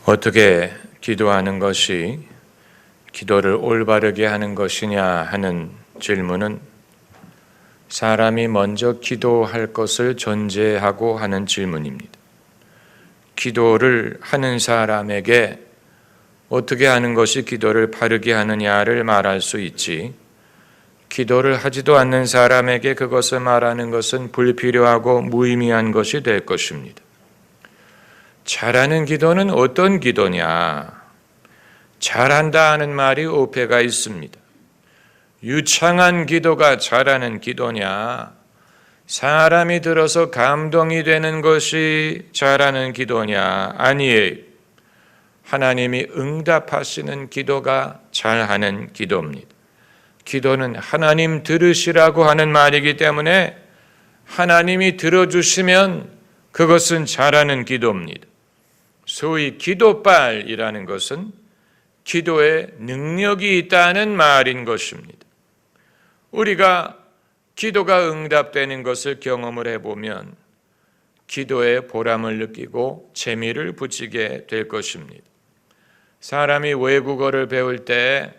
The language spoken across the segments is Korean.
어떻게 기도하는 것이 기도를 올바르게 하는 것이냐 하는 질문은 사람이 먼저 기도할 것을 전제하고 하는 질문입니다. 기도를 하는 사람에게 어떻게 하는 것이 기도를 바르게 하느냐를 말할 수 있지, 기도를 하지도 않는 사람에게 그것을 말하는 것은 불필요하고 무의미한 것이 될 것입니다. 잘하는 기도는 어떤 기도냐? 잘한다 하는 말이 어폐가 있습니다. 유창한 기도가 잘하는 기도냐? 사람이 들어서 감동이 되는 것이 잘하는 기도냐? 아니에요. 하나님이 응답하시는 기도가 잘하는 기도입니다. 기도는 하나님 들으시라고 하는 말이기 때문에 하나님이 들어주시면 그것은 잘하는 기도입니다. 소위 기도빨이라는 것은 기도에 능력이 있다는 말인 것입니다. 우리가 기도가 응답되는 것을 경험을 해보면 기도에 보람을 느끼고 재미를 붙이게 될 것입니다. 사람이 외국어를 배울 때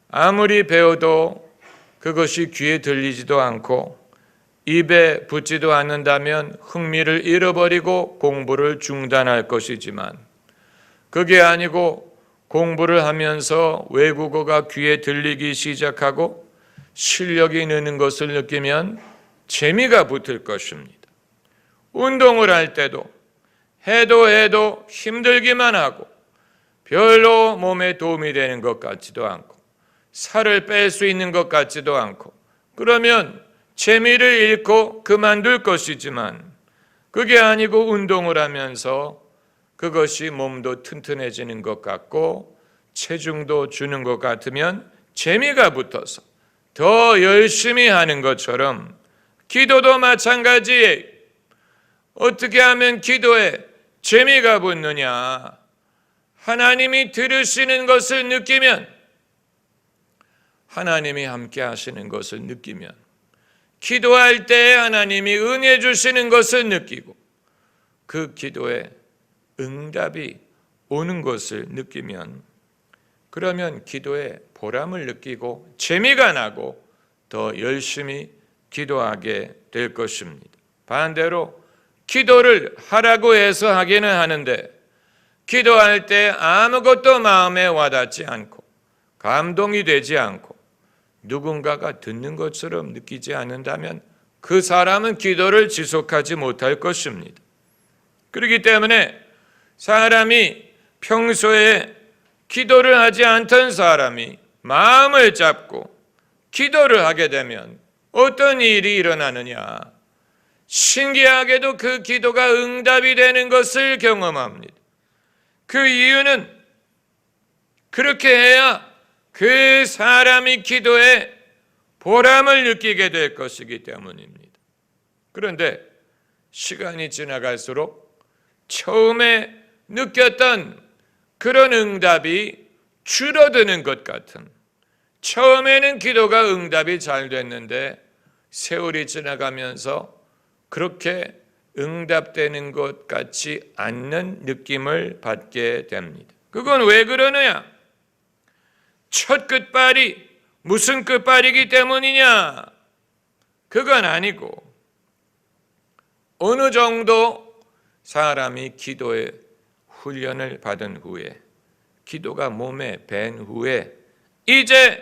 아무리 배워도 그것이 귀에 들리지도 않고 입에 붙지도 않는다면 흥미를 잃어버리고 공부를 중단할 것이지만, 그게 아니고 공부를 하면서 외국어가 귀에 들리기 시작하고 실력이 느는 것을 느끼면 재미가 붙을 것입니다. 운동을 할 때도 해도 힘들기만 하고 별로 몸에 도움이 되는 것 같지도 않고 살을 뺄 수 있는 것 같지도 않고, 그러면 재미를 잃고 그만둘 것이지만, 그게 아니고 운동을 하면서 그것이 몸도 튼튼해지는 것 같고 체중도 주는 것 같으면 재미가 붙어서 더 열심히 하는 것처럼 기도도 마찬가지예요. 어떻게 하면 기도에 재미가 붙느냐? 하나님이 들으시는 것을 느끼면, 하나님이 함께 하시는 것을 느끼면, 기도할 때 하나님이 은혜 주시는 것을 느끼고 그 기도에 응답이 오는 것을 느끼면, 그러면 기도에 보람을 느끼고 재미가 나고 더 열심히 기도하게 될 것입니다. 반대로 기도를 하라고 해서 하기는 하는데 기도할 때 아무것도 마음에 와닿지 않고 감동이 되지 않고 누군가가 듣는 것처럼 느끼지 않는다면 그 사람은 기도를 지속하지 못할 것입니다. 그렇기 때문에 사람이 평소에 기도를 하지 않던 사람이 마음을 잡고 기도를 하게 되면 어떤 일이 일어나느냐? 신기하게도 그 기도가 응답이 되는 것을 경험합니다. 그 이유는 그렇게 해야 그 사람이 기도에 보람을 느끼게 될 것이기 때문입니다. 그런데 시간이 지나갈수록 처음에 느꼈던 그런 응답이 줄어드는 것 같은, 처음에는 기도가 응답이 잘 됐는데 세월이 지나가면서 그렇게 응답되는 것 같지 않는 느낌을 받게 됩니다. 그건 왜 그러느냐? 첫 끝발이 무슨 끝발이기 때문이냐? 그건 아니고 어느 정도 사람이 기도의 훈련을 받은 후에, 기도가 몸에 밴 후에 이제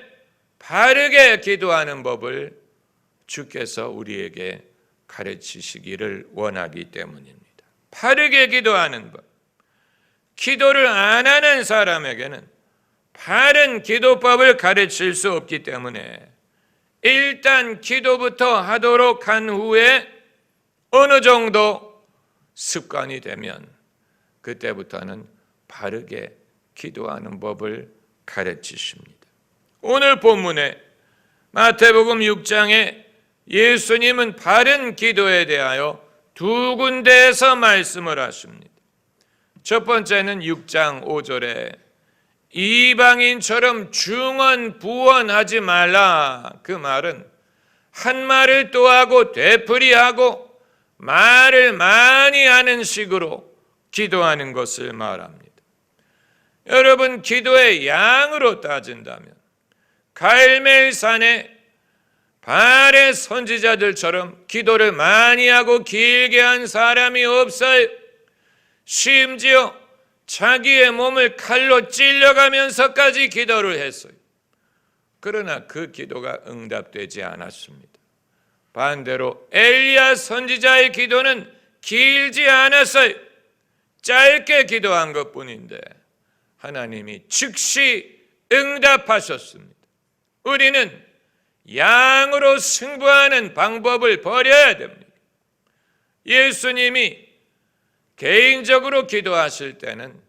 바르게 기도하는 법을 주께서 우리에게 가르치시기를 원하기 때문입니다. 바르게 기도하는 법. 기도를 안 하는 사람에게는 바른 기도법을 가르칠 수 없기 때문에 일단 기도부터 하도록 한 후에 어느 정도 습관이 되면 그때부터는 바르게 기도하는 법을 가르치십니다. 오늘 본문에 마태복음 6장에 예수님은 바른 기도에 대하여 두 군데에서 말씀을 하십니다. 첫 번째는 6장 5절에 이방인처럼 중언부언하지 말라. 그 말은 한 말을 또 하고 되풀이하고 말을 많이 하는 식으로 기도하는 것을 말합니다. 여러분, 기도의 양으로 따진다면 갈멜산의 바알의 선지자들처럼 기도를 많이 하고 길게 한 사람이 없어요. 심지어 자기의 몸을 칼로 찔려가면서까지 기도를 했어요. 그러나 그 기도가 응답되지 않았습니다. 반대로 엘리야 선지자의 기도는 길지 않았어요. 짧게 기도한 것뿐인데 하나님이 즉시 응답하셨습니다. 우리는 양으로 승부하는 방법을 버려야 됩니다. 예수님이 개인적으로 기도하실 때는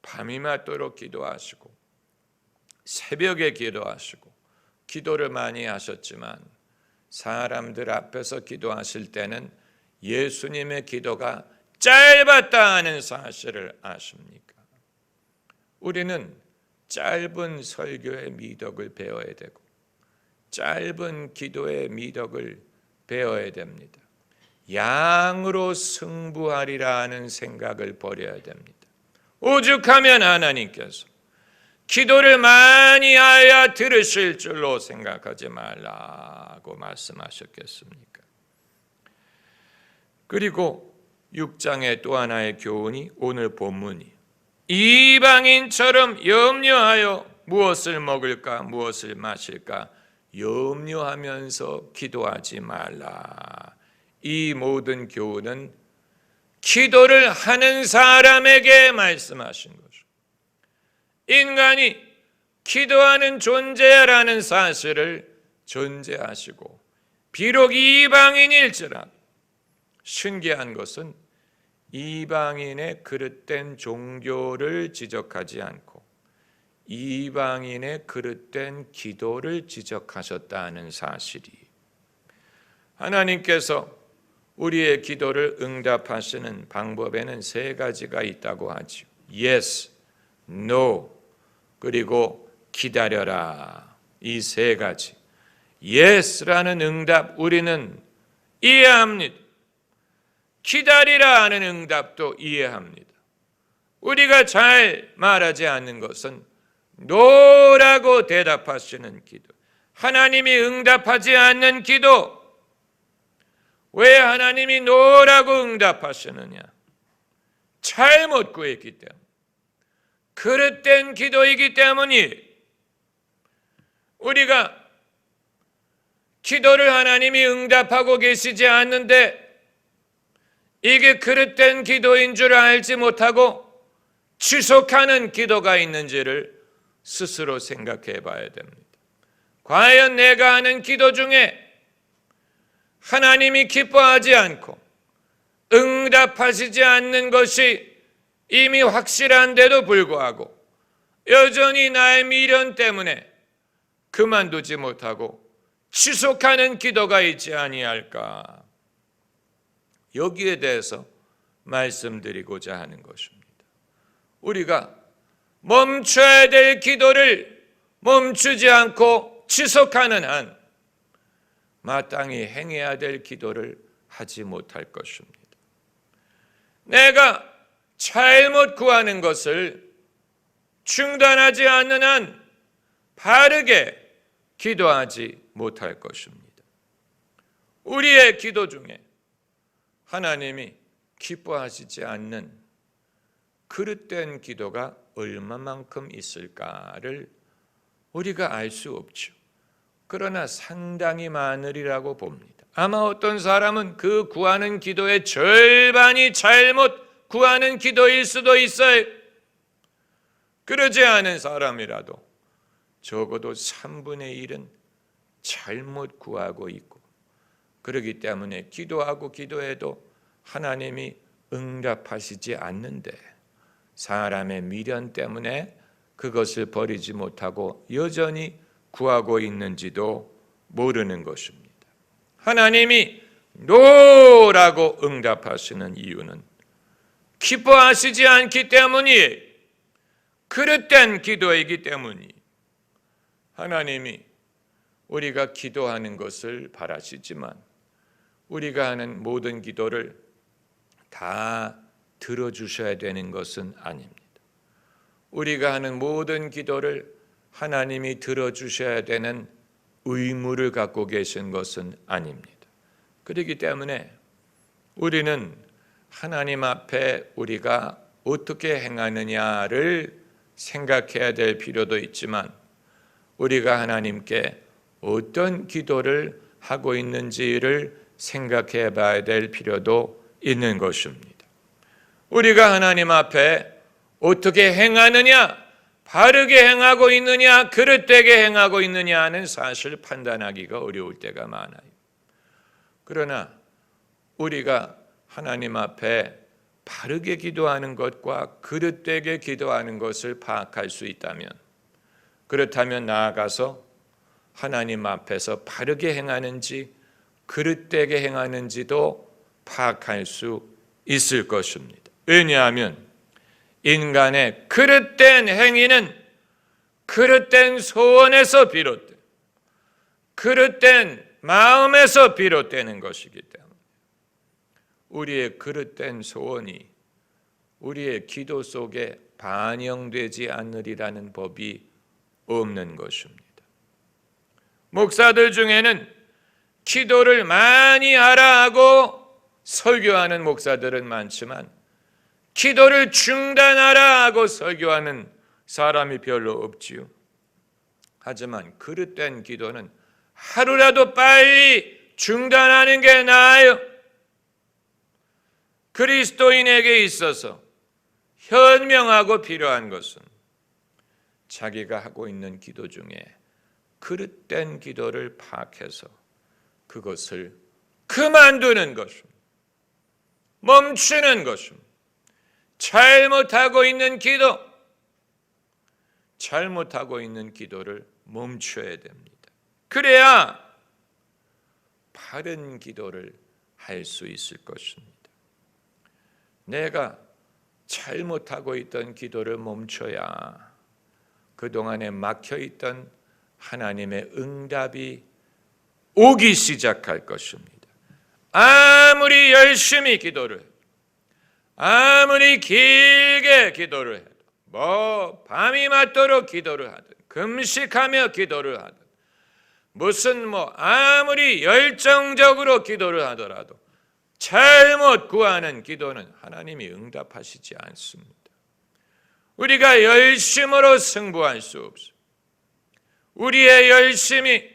밤이 맞도록 기도하시고 새벽에 기도하시고 기도를 많이 하셨지만 사람들 앞에서 기도하실 때는 예수님의 기도가 짧았다 하는 사실을 아십니까? 우리는 짧은 설교의 미덕을 배워야 되고 짧은 기도의 미덕을 배워야 됩니다. 양으로 승부하리라 하는 생각을 버려야 됩니다. 오죽하면 하나님께서 기도를 많이 하여 들으실 줄로 생각하지 말라고 말씀하셨겠습니까? 그리고 6장의 또 하나의 교훈이 오늘 본문이 이방인처럼 염려하여 무엇을 먹을까 무엇을 마실까 염려하면서 기도하지 말라. 이 모든 교훈은 기도를 하는 사람에게 말씀하신 거죠. 인간이 기도하는 존재라는 사실을 전제하시고 비록 이방인일지라도 신기한 것은 이방인의 그릇된 종교를 지적하지 않고 이방인의 그릇된 기도를 지적하셨다는 사실이 하나님께서 우리의 기도를 응답하시는 방법에는 세 가지가 있다고 하죠. Yes, No, 그리고 기다려라. 이 세 가지. Yes라는 응답 우리는 이해합니다. 기다리라 하는 응답도 이해합니다. 우리가 잘 말하지 않는 것은 No라고 대답하시는 기도, 하나님이 응답하지 않는 기도. 왜 하나님이 No라고 응답하시느냐? 잘못 구했기 때문에, 그릇된 기도이기 때문이. 우리가 기도를 하나님이 응답하고 계시지 않는데 이게 그릇된 기도인 줄 알지 못하고 지속하는 기도가 있는지를 스스로 생각해 봐야 됩니다. 과연 내가 하는 기도 중에 하나님이 기뻐하지 않고 응답하시지 않는 것이 이미 확실한데도 불구하고 여전히 나의 미련 때문에 그만두지 못하고 지속하는 기도가 있지 아니할까? 여기에 대해서 말씀드리고자 하는 것입니다. 우리가 멈춰야 될 기도를 멈추지 않고 지속하는 한 마땅히 행해야 될 기도를 하지 못할 것입니다. 내가 잘못 구하는 것을 중단하지 않는 한 바르게 기도하지 못할 것입니다. 우리의 기도 중에 하나님이 기뻐하시지 않는 그릇된 기도가 얼마만큼 있을까를 우리가 알 수 없죠. 그러나 상당히 많으리라고 봅니다. 아마 어떤 사람은 그 구하는 기도의 절반이 잘못 구하는 기도일 수도 있어요. 그러지 않은 사람이라도 적어도 3분의 1은 잘못 구하고 있고, 그렇기 때문에 기도하고 기도해도 하나님이 응답하시지 않는데 사람의 미련 때문에 그것을 버리지 못하고 여전히 구하고 있는지도 모르는 것입니다. 하나님이 노라고 응답하시는 이유는 기뻐하시지 않기 때문이에요. 그릇된 기도이기 때문이. 하나님이 우리가 기도하는 것을 바라시지만 우리가 하는 모든 기도를 다 들어주셔야 되는 것은 아닙니다. 우리가 하는 모든 기도를 하나님이 들어주셔야 되는 의무를 갖고 계신 것은 아닙니다. 그렇기 때문에 우리는 하나님 앞에 우리가 어떻게 행하느냐를 생각해야 될 필요도 있지만 우리가 하나님께 어떤 기도를 하고 있는지를 생각해 봐야 될 필요도 있는 것입니다. 우리가 하나님 앞에 어떻게 행하느냐, 바르게 행하고 있느냐, 그릇되게 행하고 있느냐는 사실 판단하기가 어려울 때가 많아요. 그러나 우리가 하나님 앞에 바르게 기도하는 것과 그릇되게 기도하는 것을 파악할 수 있다면, 그렇다면 나아가서 하나님 앞에서 바르게 행하는지 그릇되게 행하는지도 파악할 수 있을 것입니다. 왜냐하면 인간의 그릇된 행위는 그릇된 소원에서 비롯돼 그릇된 마음에서 비롯되는 것이기 때문에 우리의 그릇된 소원이 우리의 기도 속에 반영되지 않으리라는 법이 없는 것입니다. 목사들 중에는 기도를 많이 하라 하고 설교하는 목사들은 많지만 기도를 중단하라 하고 설교하는 사람이 별로 없지요. 하지만 그릇된 기도는 하루라도 빨리 중단하는 게 나아요. 그리스도인에게 있어서 현명하고 필요한 것은 자기가 하고 있는 기도 중에 그릇된 기도를 파악해서 그것을 그만두는 것입니다. 멈추는 것입니다. 잘못하고 있는 기도를 멈춰야 됩니다. 그래야 바른 기도를 할 수 있을 것입니다. 내가 잘못하고 있던 기도를 멈춰야 그동안에 막혀있던 하나님의 응답이 오기 시작할 것입니다. 아무리 열심히 기도를 해도, 아무리 길게 기도를 해도, 밤이 맞도록 기도를 하든 금식하며 기도를 하든 아무리 열정적으로 기도를 하더라도 잘못 구하는 기도는 하나님이 응답하시지 않습니다. 우리가 열심으로 승부할 수 없어요. 우리의 열심이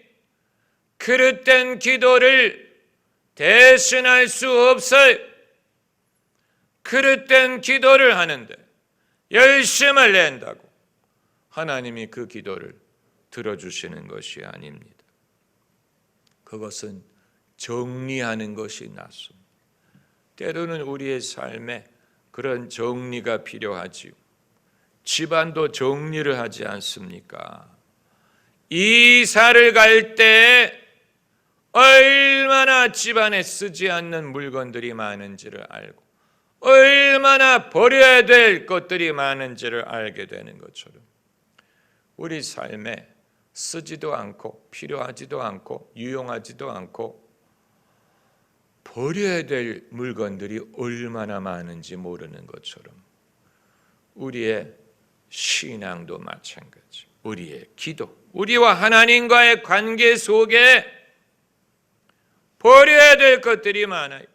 그릇된 기도를 대신할 수 없어요. 그릇된 기도를 하는데 열심을 낸다고 하나님이 그 기도를 들어주시는 것이 아닙니다. 그것은 정리하는 것이 낫습니다. 때로는 우리의 삶에 그런 정리가 필요하지요. 집안도 정리를 하지 않습니까? 이사를 갈 때 얼마나 집안에 쓰지 않는 물건들이 많은지를 알고 얼마나 버려야 될 것들이 많은지를 알게 되는 것처럼 우리 삶에 쓰지도 않고 필요하지도 않고 유용하지도 않고 버려야 될 물건들이 얼마나 많은지 모르는 것처럼 우리의 신앙도 마찬가지. 우리의 기도, 우리와 하나님과의 관계 속에 버려야 될 것들이 많아요.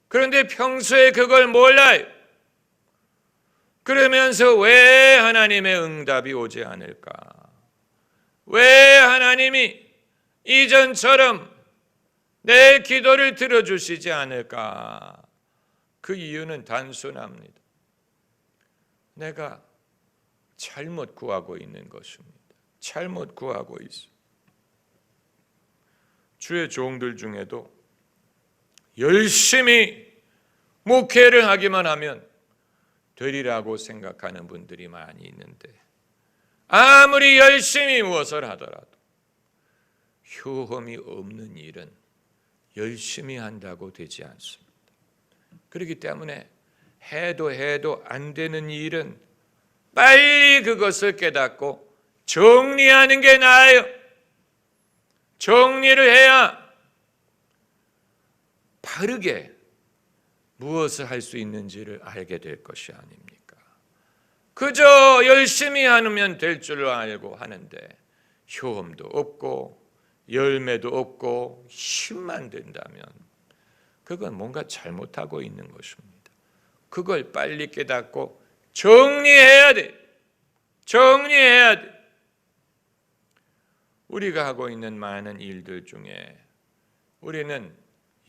그런데 평소에 그걸 몰라요. 그러면서 왜 하나님의 응답이 오지 않을까? 왜 하나님이 이전처럼 내 기도를 들어주시지 않을까? 그 이유는 단순합니다. 내가 잘못 구하고 있는 것입니다. 잘못 구하고 있어요. 주의 종들 중에도 열심히 목회를 하기만 하면 되리라고 생각하는 분들이 많이 있는데 아무리 열심히 무엇을 하더라도 효험이 없는 일은 열심히 한다고 되지 않습니다. 그렇기 때문에 해도 안 되는 일은 빨리 그것을 깨닫고 정리하는 게 나아요. 정리를 해야 바르게 무엇을 할 수 있는지를 알게 될 것이 아닙니까? 그저 열심히 하면 될 줄 알고 하는데 효험도 없고 열매도 없고 힘만 든다면 그건 뭔가 잘못하고 있는 것입니다. 그걸 빨리 깨닫고 정리해야 돼. 정리해야 돼. 우리가 하고 있는 많은 일들 중에 우리는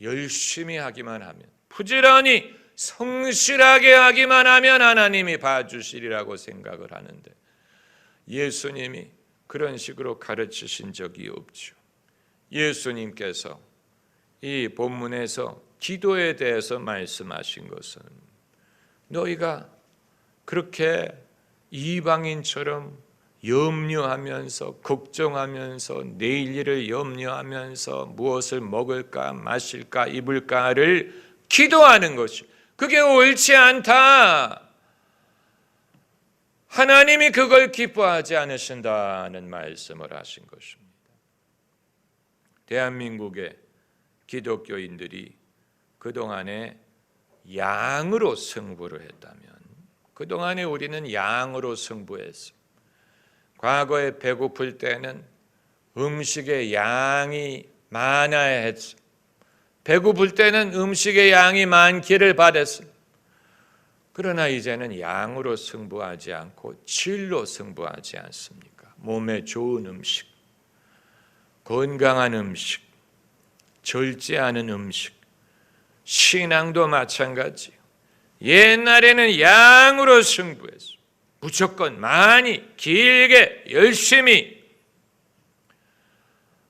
열심히 하기만 하면, 부지런히 성실하게 하기만 하면 하나님이 봐주시리라고 생각을 하는데 예수님이 그런 식으로 가르치신 적이 없죠. 예수님께서 이 본문에서 기도에 대해서 말씀하신 것은 너희가 그렇게 이방인처럼 염려하면서 걱정하면서 내일 일을 염려하면서 무엇을 먹을까 마실까 입을까를 기도하는 것이 그게 옳지 않다. 하나님이 그걸 기뻐하지 않으신다는 말씀을 하신 것입니다. 대한민국의 기독교인들이 그동안에 양으로 승부를 했다면, 그동안에 우리는 양으로 승부했어. 과거에 배고플 때는 음식의 양이 많아야 했어. 배고플 때는 음식의 양이 많기를 바랬어. 그러나 이제는 양으로 승부하지 않고 질로 승부하지 않습니까? 몸에 좋은 음식, 건강한 음식, 절제 않은 음식, 신앙도 마찬가지. 옛날에는 양으로 승부했어. 무조건 많이, 길게, 열심히.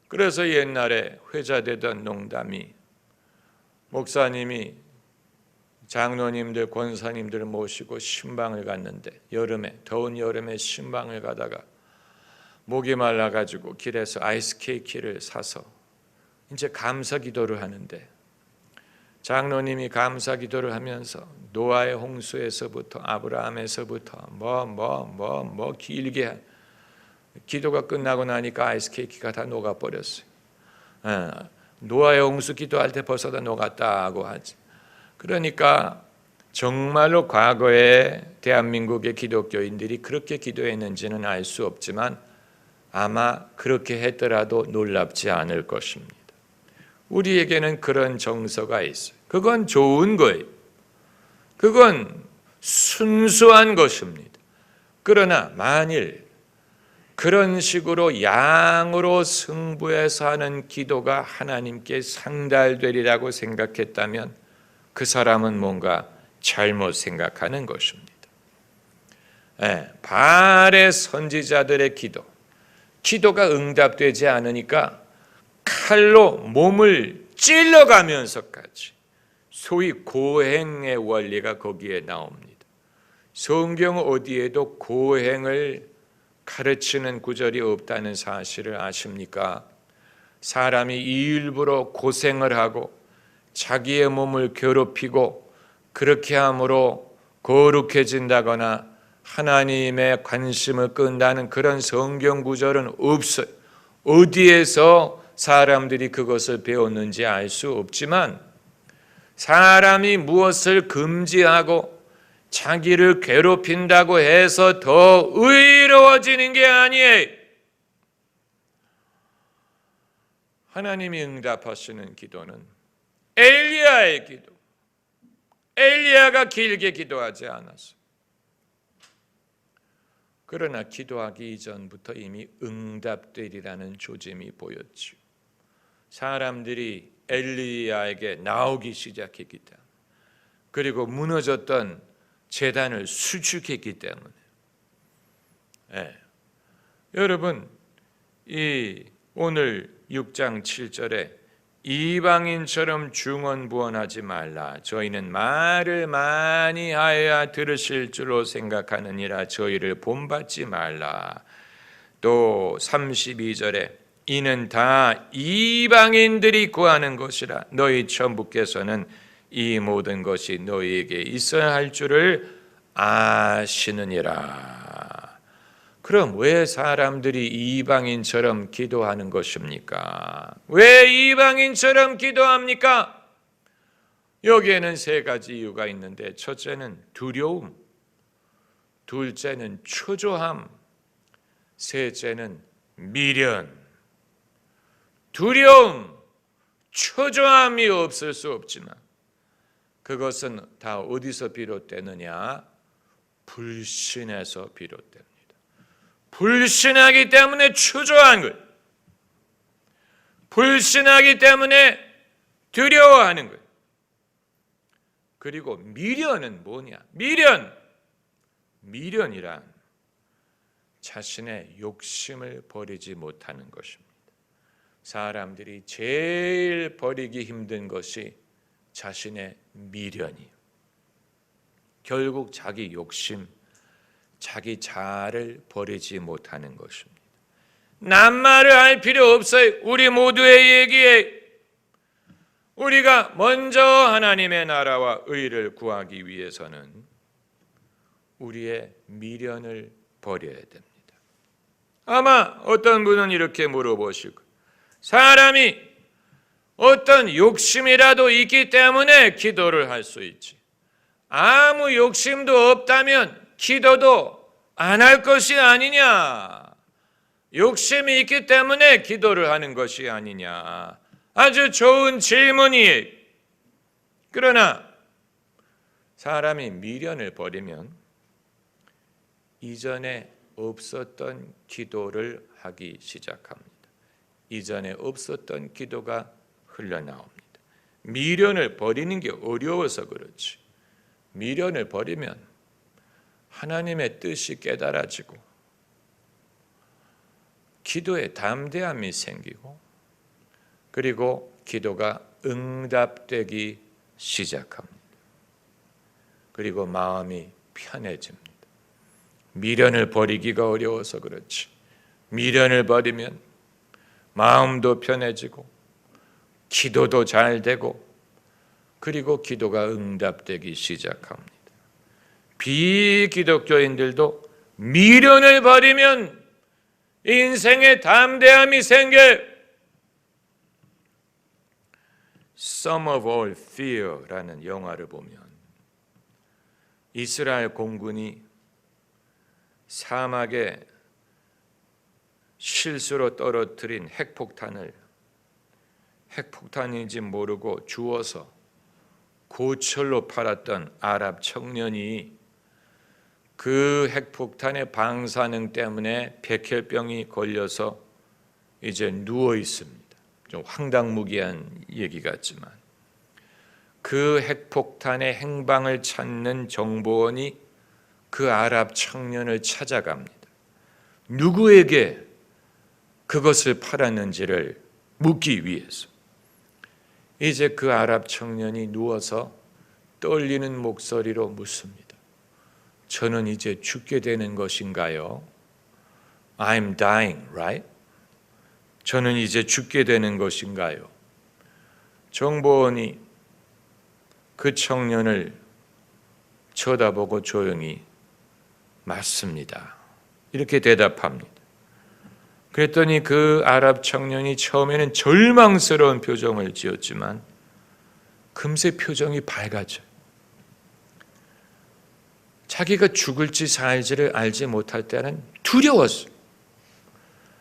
그래서 옛날에 회자되던 농담이 목사님이 장로님들, 권사님들 모시고 신방을 갔는데 여름에, 더운 여름에 신방을 가다가 목이 말라가지고 길에서 아이스 케이크를 사서 이제 감사 기도를 하는데 장로님이 감사 기도를 하면서 노아의 홍수에서부터 아브라함에서부터 길게 기도가 끝나고 나니까 아이스 케이크가 다 녹아버렸어요. 노아의 홍수 기도할 때 벌써 다 녹았다고 하지. 그러니까 정말로 과거에 대한민국의 기독교인들이 그렇게 기도했는지는 알 수 없지만 아마 그렇게 했더라도 놀랍지 않을 것입니다. 우리에게는 그런 정서가 있어요. 그건 좋은 거예요. 그건 순수한 것입니다. 그러나 만일 그런 식으로 양으로 승부해서 하는 기도가 하나님께 상달되리라고 생각했다면 그 사람은 뭔가 잘못 생각하는 것입니다. 바알의 선지자들의 기도가 응답되지 않으니까 칼로 몸을 찔러가면서까지, 소위 고행의 원리가 거기에 나옵니다. 성경 어디에도 고행을 가르치는 구절이 없다는 사실을 아십니까? 사람이 일부러 고생을 하고 자기의 몸을 괴롭히고 그렇게 함으로 거룩해진다거나 하나님의 관심을 끈다는 그런 성경 구절은 없어요. 어디에서 사람들이 그것을 배웠는지 알 수 없지만 사람이 무엇을 금지하고 자기를 괴롭힌다고 해서 더 의로워지는 게 아니에요. 하나님이 응답하시는 기도는 엘리야의 기도. 엘리야가 길게 기도하지 않았어. 그러나 기도하기 이전부터 이미 응답되리라는 조짐이 보였죠. 사람들이 엘리야에게 나오기 시작했기 때문에, 그리고 무너졌던 제단을 수축했기 때문에. 여러분, 이 오늘 6장 7절에 이방인처럼 중언부언하지 말라. 저희는 말을 많이 하여야 들으실 줄로 생각하느니라. 저희를 본받지 말라. 또 32절에 이는 다 이방인들이 구하는 것이라. 너희 천부께서는 이 모든 것이 너희에게 있어야 할 줄을 아시느니라. 그럼 왜 사람들이 이방인처럼 기도하는 것입니까? 왜 이방인처럼 기도합니까? 여기에는 세 가지 이유가 있는데, 첫째는 두려움. 둘째는 초조함, 셋째는 미련. 두려움, 초조함이 없을 수 없지만 그것은 다 어디서 비롯되느냐? 불신에서 비롯됩니다. 불신하기 때문에 초조한 것, 불신하기 때문에 두려워하는 것. 그리고 미련은 뭐냐? 미련이란 자신의 욕심을 버리지 못하는 것입니다. 사람들이 제일 버리기 힘든 것이 자신의 미련이에요. 결국 자기 욕심, 자기 자아를 버리지 못하는 것입니다. 낱말을 할 필요 없어요. 우리 모두의 얘기에 우리가 먼저 하나님의 나라와 의를 구하기 위해서는 우리의 미련을 버려야 됩니다. 아마 어떤 분은 이렇게 물어보실 거예요. 사람이 어떤 욕심이라도 있기 때문에 기도를 할 수 있지. 아무 욕심도 없다면 기도도 안 할 것이 아니냐. 욕심이 있기 때문에 기도를 하는 것이 아니냐. 아주 좋은 질문이에요. 그러나 사람이 미련을 버리면 이전에 없었던 기도를 하기 시작합니다. 이전에 없었던 기도가 흘러나옵니다. 미련을 버리는 게 어려워서 그렇지. 미련을 버리면 하나님의 뜻이 깨달아지고 기도에 담대함이 생기고 그리고 기도가 응답되기 시작합니다. 그리고 마음이 편해집니다. 미련을 버리기가 어려워서 그렇지. 미련을 버리면 마음도 편해지고 기도도 잘 되고 그리고 기도가 응답되기 시작합니다. 비기독교인들도 미련을 버리면 인생에 담대함이 생겨요. Sum of all fear라는 영화를 보면 이스라엘 공군이 사막에 실수로 떨어뜨린 핵폭탄인지 모르고 주워서 고철로 팔았던 아랍 청년이 그 핵폭탄의 방사능 때문에 백혈병이 걸려서 이제 누워 있습니다. 좀 황당무계한 얘기 같지만 그 핵폭탄의 행방을 찾는 정보원이 그 아랍 청년을 찾아갑니다. 누구에게 그것을 팔았는지를 묻기 위해서. 이제 그 아랍 청년이 누워서 떨리는 목소리로 묻습니다. 저는 이제 죽게 되는 것인가요? I'm dying, right? 저는 이제 죽게 되는 것인가요? 정보원이 그 청년을 쳐다보고 조용히 맞습니다. 이렇게 대답합니다. 그랬더니 그 아랍 청년이 처음에는 절망스러운 표정을 지었지만 금세 표정이 밝아져요. 자기가 죽을지 살지를 알지 못할 때는 두려웠어요.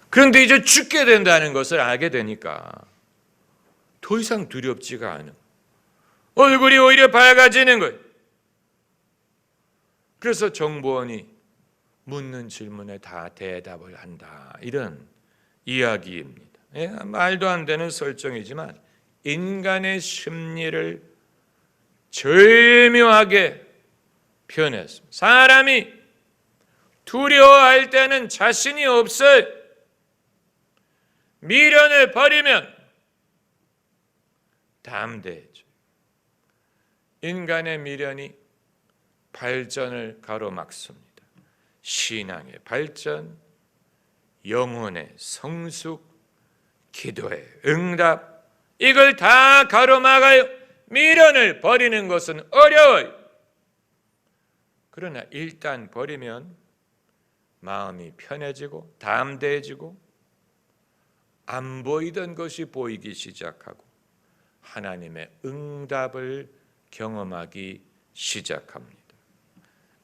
그런데 이제 죽게 된다는 것을 알게 되니까 더 이상 두렵지가 않아요. 얼굴이 오히려 밝아지는 거예요. 그래서 정보원이 묻는 질문에 다 대답을 한다. 이런 이야기입니다. 말도 안 되는 설정이지만 인간의 심리를 절묘하게 표현했습니다. 사람이 두려워할 때는 자신이 없어요. 미련을 버리면 담대해져요. 인간의 미련이 발전을 가로막습니다. 신앙의 발전, 영혼의 성숙, 기도의 응답, 이걸 다 가로막아요. 미련을 버리는 것은 어려워요. 그러나 일단 버리면 마음이 편해지고 담대해지고 안 보이던 것이 보이기 시작하고 하나님의 응답을 경험하기 시작합니다.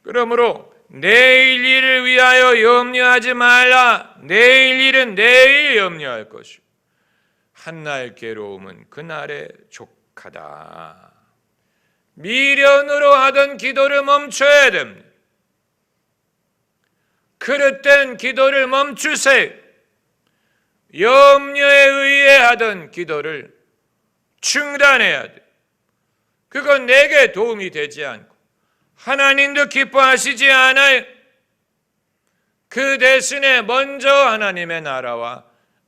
그러므로 내일 일을 위하여 염려하지 말라. 내일 일은 내일 염려할 것이고 한날 괴로움은 그날에 족하다. 미련으로 하던 기도를 멈춰야 됩니다. 그릇된 기도를 멈추세요. 염려에 의해 하던 기도를 중단해야 돼. 그건 내게 도움이 되지 않고 하나님도 기뻐하시지 않아요. 그 대신에 먼저 하나님의 나라와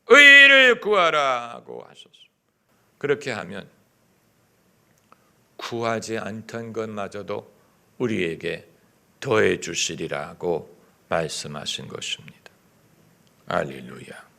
의를 구하라고 하셨어요. 그렇게 하면 구하지 않던 것마저도 우리에게 더해 주시리라고 말씀하신 것입니다. 할렐루야.